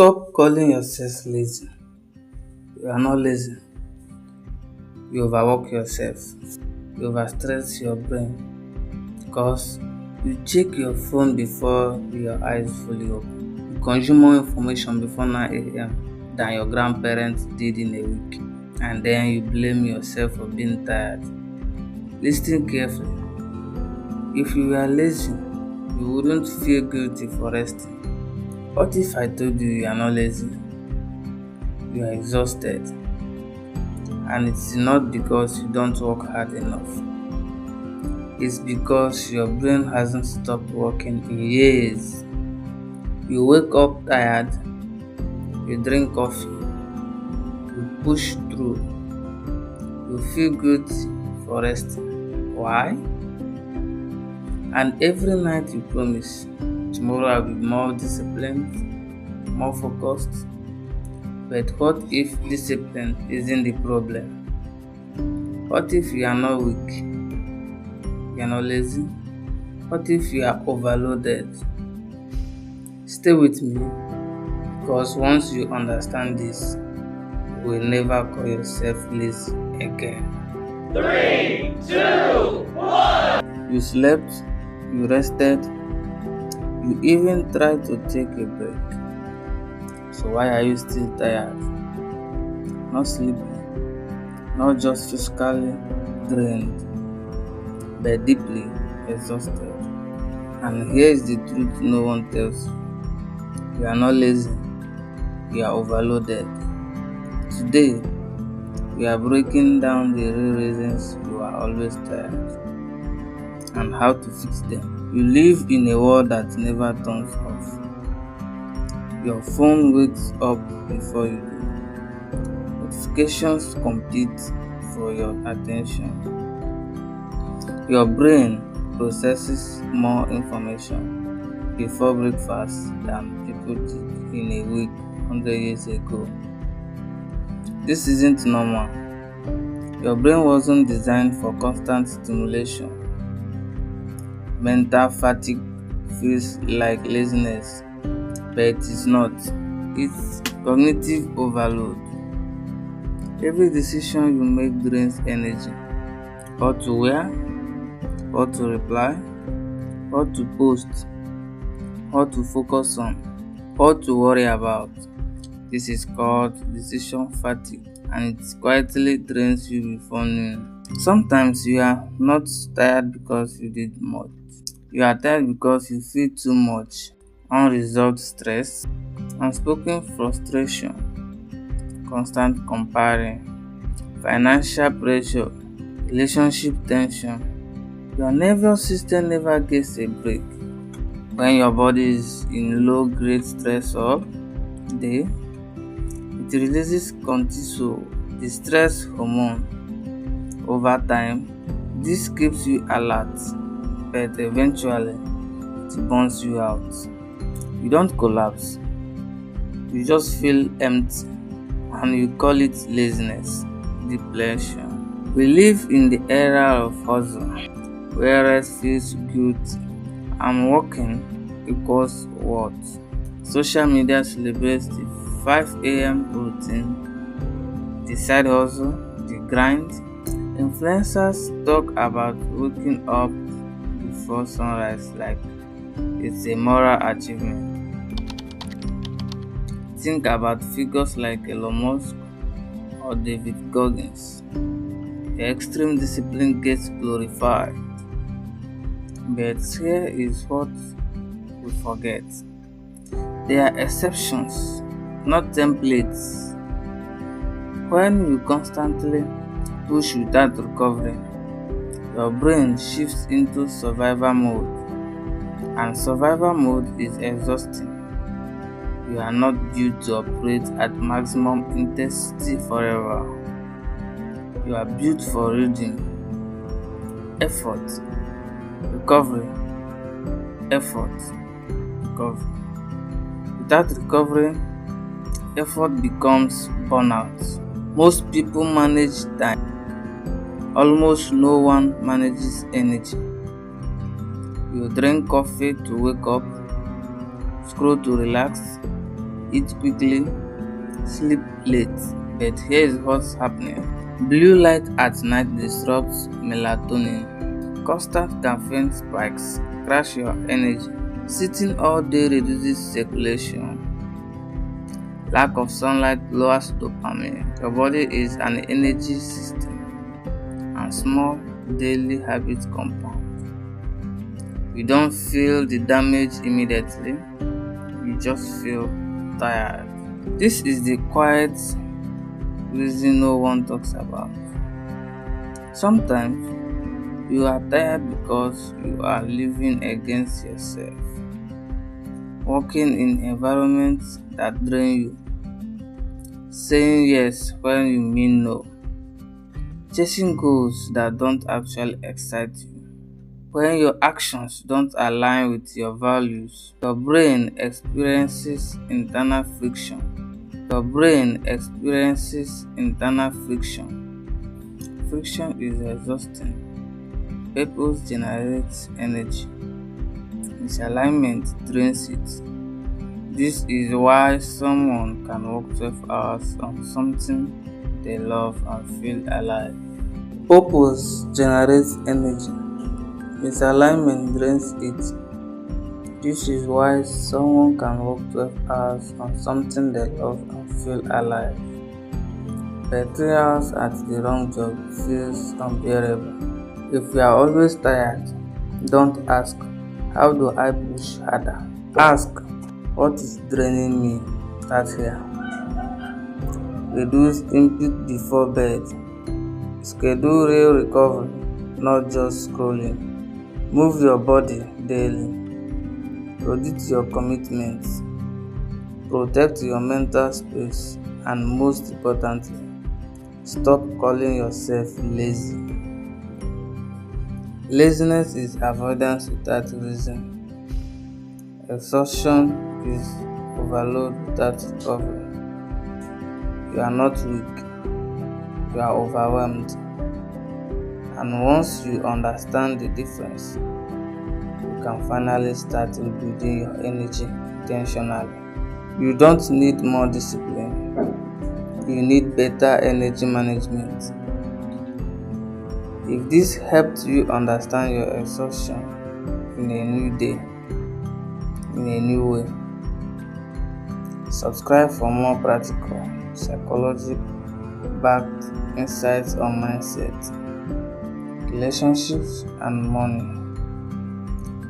Stop calling yourself lazy. You are not lazy. You overwork yourself. You overstress your brain because you check your phone before your eyes fully open. You consume more information before 9 a.m. than your grandparents did in a week. And then you blame yourself for being tired. Listen carefully. If you were lazy, you wouldn't feel guilty for resting. What if I told you you are not lazy? You are exhausted. And it's not because you don't work hard enough. It's because your brain hasn't stopped working in years. You wake up tired, you drink coffee, you push through, you feel guilty for resting. Why? And every night you promise, tomorrow I'll be more disciplined, more focused. But what if discipline isn't the problem? What if you are not weak? You are not lazy? What if you are overloaded? Stay with me, because once you understand this, you will never call yourself lazy again. 3, 2, 1. You slept, you rested, you even tried to take a break. So why are you still tired? Not sleeping, not just physically drained, but deeply exhausted. And here is the truth no one tells you. You are not lazy, you are overloaded. Today, we are breaking down the real reasons you are always tired and how to fix them. You live in a world that never turns off. Your phone wakes up before you do. Notifications compete for your attention. Your brain processes more information before breakfast than people did in a week 100 years ago. This isn't normal. Your brain wasn't designed for constant stimulation. Mental fatigue feels like laziness, but it is not. It's cognitive overload. Every decision you make drains energy. What to wear, what to reply, what to post, what to focus on, what to worry about. This is called decision fatigue, and it quietly drains you before noon. Sometimes you are not tired because you did much. You are tired because you feel too much. Unresolved stress, unspoken frustration, constant comparing, financial pressure, relationship tension. Your nervous system never gets a break. When your body is in low grade stress or day, it releases cortisol, the stress hormone. Over time, this keeps you alert, but eventually it burns you out. You don't collapse, you just feel empty, and you call it laziness, depletion. We live in the era of hustle, where rest feels guilty and working equals what? Social media celebrates the 5 a.m. routine, the side hustle, the grind. Influencers talk about waking up before sunrise like it's a moral achievement. Think about figures like Elon Musk or David Goggins. The extreme discipline gets glorified. But here is what we forget. There are exceptions, not templates. When you constantly push without recovering, your brain shifts into survival mode, and survival mode is exhausting. You are not built to operate at maximum intensity forever. You are built for reading, effort, recovery, effort, recovery. Without recovery, effort becomes burnout. Most people manage time. Almost no one manages energy. You drink coffee to wake up, scroll to relax, eat quickly, sleep late. But here is what's happening. Blue light at night disrupts melatonin. Constant caffeine spikes crash your energy. Sitting all day reduces circulation. Lack of sunlight lowers dopamine. Your body is an energy system, and small daily habits compound. You don't feel the damage immediately, you just feel tired. This is the quiet reason no one talks about. Sometimes you are tired because you are living against yourself, working in environments that drain you, saying yes when you mean no, chasing goals that don't actually excite you. When your actions don't align with your values, your brain experiences internal friction. Friction is exhausting. Purpose generates energy. Misalignment drains it. This is why someone can work 12 hours on something they love and feel alive. Purpose generates energy. Misalignment drains it. This is why someone can work 12 hours on something they love and feel alive. But 3 hours at the wrong job feels unbearable. If you are always tired, don't ask, how do I push harder? Ask, what is draining me? Start here. Reduce input before bed. Schedule real recovery, not just scrolling. Move your body daily. Audit your commitments. Protect your mental space. And most importantly, stop calling yourself lazy. Laziness is avoidance without reason. Exhaustion is overload without recovery. You are not weak, you are overwhelmed. And once you understand the difference, you can finally start rebuilding your energy intentionally. You don't need more discipline, you need better energy management. If this helped you understand your exhaustion in a new day, in a new way, subscribe for more practical, psychology-backed insights on mindset, relationships, and money.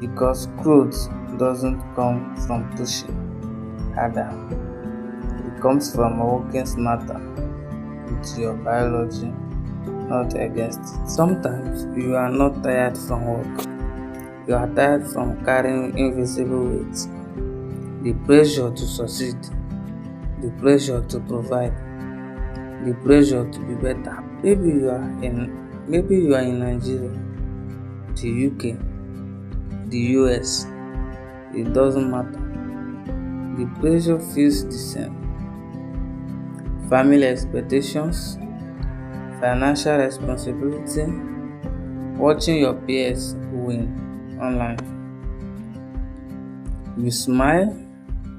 Because growth doesn't come from pushing harder, it comes from working smarter with your biology, not against it. Sometimes you are not tired from work, you are tired from carrying invisible weights. The pressure to succeed, the pressure to provide, the pressure to be better. Maybe you are in Nigeria, the UK, the US. It doesn't matter. The pressure feels the same. Family expectations, financial responsibility, watching your peers win online. You smile,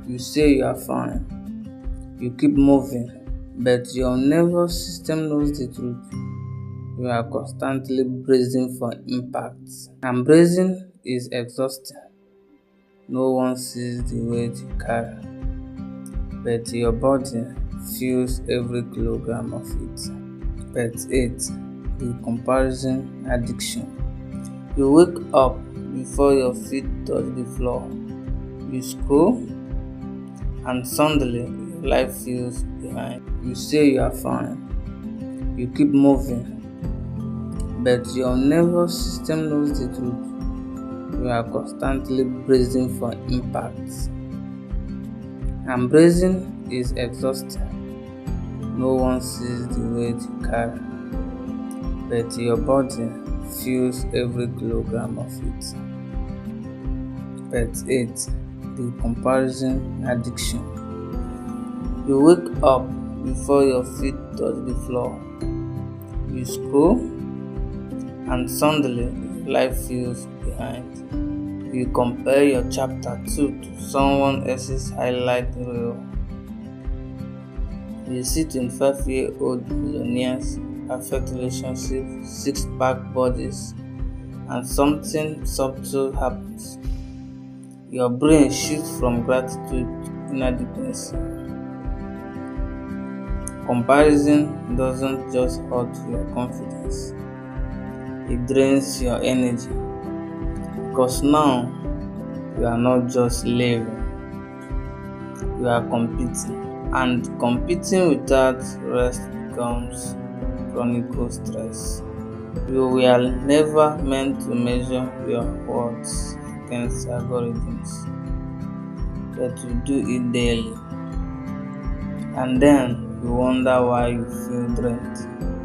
you say you are fine, you keep moving, but your nervous system knows the truth. You are constantly bracing for impact, and bracing is exhausting. No one sees the weight you carry, but your body feels every kilogram of it. Part 8. The comparison addiction. You wake up before your feet touch the floor. You scroll, and suddenly your life feels behind. You say you are fine. You keep moving, but your nervous system knows the truth. You are constantly bracing for impact, and bracing is exhausting. No one sees the weight you carry, but your body feels every kilogram of it. Part 8. The comparison addiction. You wake up before your feet touch the floor. You scroll, and suddenly life feels behind. You compare your chapter 2 to someone else's highlight reel. You see 25-year-old millionaires, perfect relationships, six-pack bodies, and something subtle happens. Your brain shifts from gratitude to inadequacy. Comparison doesn't just hurt your confidence, it drains your energy because now you are not just living, you are competing. And competing without rest becomes chronic stress. You were never meant to measure your worth against algorithms, but you do it daily. And then you wonder why you feel drained.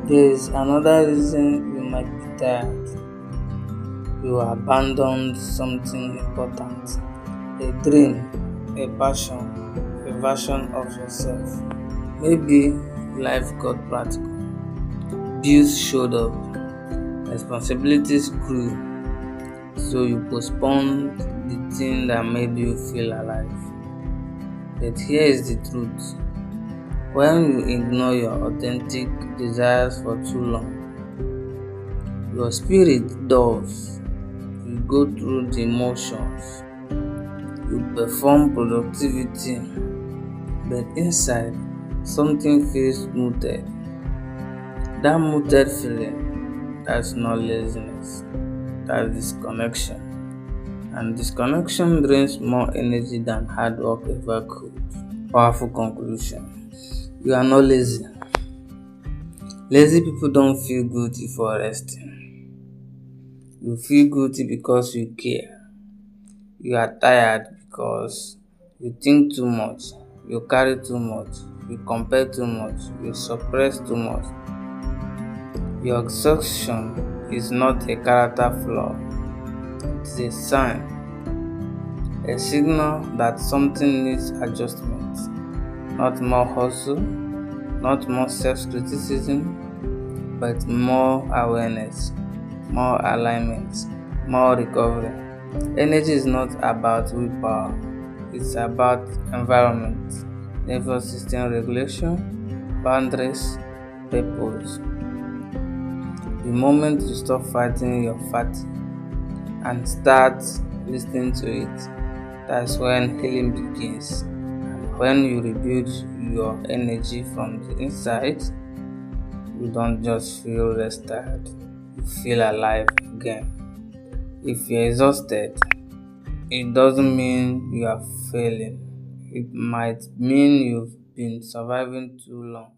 There is another reason you might be tired. You abandoned something important, a dream, a passion, a version of yourself. Maybe life got practical. Bills showed up, responsibilities grew, so you postponed the thing that made you feel alive. But here is the truth. When you ignore your authentic desires for too long, your spirit dulls. You go through the motions, you perform productivity, but inside something feels muted. That muted feeling, that's not laziness, that's disconnection. And disconnection drains more energy than hard work ever could. Powerful conclusion. You are not lazy. Lazy people don't feel guilty for resting. You feel guilty because you care. You are tired because you think too much, you carry too much, you compare too much, you suppress too much. Your exhaustion is not a character flaw, it is a sign, a signal that something needs adjustment. Not more hustle, not more self-criticism, but more awareness, more alignment, more recovery. Energy is not about willpower, it's about environment, nervous system regulation, boundaries, purpose. The moment you stop fighting your fatigue and start listening to it, that's when healing begins. And when you rebuild your energy from the inside, you don't just feel rested, you feel alive again. If you're exhausted, it doesn't mean you are failing. It might mean you've been surviving too long.